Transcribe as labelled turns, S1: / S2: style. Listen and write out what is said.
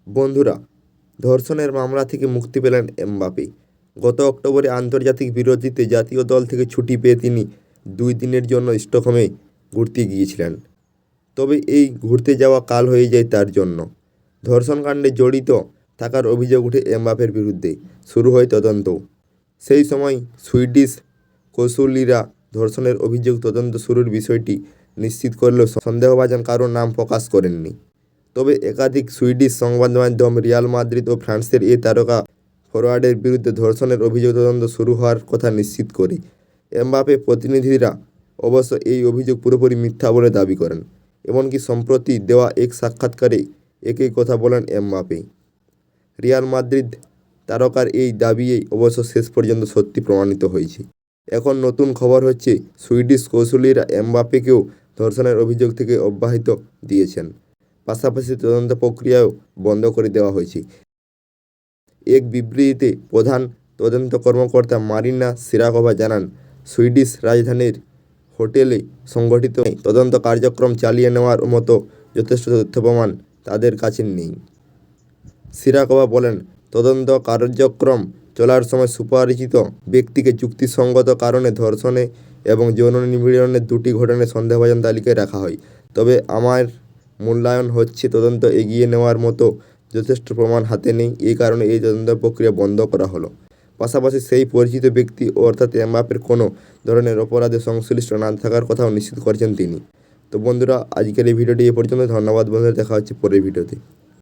S1: বন্ধুরা, ধর্ষণের মামলা থেকে মুক্তি পেলেন এমবাপে। গত অক্টোবরে আন্তর্জাতিক বিরতিতে জাতীয় দল থেকে ছুটি পেয়ে তিনি 2 দিনের জন্য স্টকহোমে ঘুরতে গিয়েছিলেন। তবে এই ঘুরতে যাওয়া কাল হয়ে যায় তার জন্য। ধর্ষণকাণ্ডে জড়িত থাকার অভিযোগ উঠে এমবাপের বিরুদ্ধে। শুরু হয় তদন্ত। সেই সময় সুইডিশ কৌঁসুলিরা ধর্ষণের অভিযোগ তদন্ত শুরুর বিষয়টি নিশ্চিত করলেও সন্দেহভাজন কারো নাম প্রকাশ করেননি। তবে একাধিক সুইডিশ সংবাদমাধ্যম রিয়াল মাদ্রিদ ও ফ্রান্সের এই তারকা ফরোয়ার্ডের বিরুদ্ধে ধর্ষণের অভিযোগ তদন্ত শুরু হওয়ার কথা নিশ্চিত করে। এমবাপে প্রতিনিধিরা অবশ্য এই অভিযোগ পুরোপুরি মিথ্যা বলে দাবি করেন। এমনকি সম্প্রতি দেওয়া এক সাক্ষাৎকারে একই কথা বলেন এমবাপে। রিয়াল মাদ্রিদ তারকার এই দাবিই অবশ্য শেষ পর্যন্ত সত্যি প্রমাণিত হয়েছে। এখন নতুন খবর হচ্ছে সুইডিশ কৌঁসুলিরা এমবাপেকেও ধর্ষণের অভিযোগ থেকে অব্যাহতি দিয়েছেন। পাশাপাশি তদন্ত প্রক্রিয়াও বন্ধ করে দেওয়া হয়েছে। এক বিবৃতিতে প্রধান তদন্ত কর্মকর্তা মারিনা সিরাকোভা জানান, সুইডিশ রাজধানীর হোটেলে সংগঠিত তদন্ত কার্যক্রম চালিয়ে নেওয়ার মতো যথেষ্ট তথ্য প্রমাণ তাদের কাছে নেই। সিরাকোভা বলেন, তদন্ত কার্যক্রম চলার সময় সুপরিচিত ব্যক্তিকে যুক্তিসঙ্গত কারণে ধর্ষণে এবং যৌন নিপীড়নের 2টি ঘটনায় সন্দেহভাজন তালিকায় রাখা হয়। তবে আমার মূল্যায়ন হচ্ছে তদন্ত এগিয়ে নেওয়ার মতো যথেষ্ট প্রমাণ হাতে নেই। এই কারণে এই তদন্ত প্রক্রিয়া বন্ধ করা হলো। পাশাপাশি সেই পরিচিত ব্যক্তি অর্থাৎ এমবাপের কোনো ধরনের অপরাধে সংশ্লিষ্ট না থাকার কথাও নিশ্চিত করেছেন তিনি। তো বন্ধুরা, আজকের এই ভিডিওটি এ পর্যন্ত। ধন্যবাদ বন্ধুরা, দেখা হচ্ছে পরের ভিডিওতে।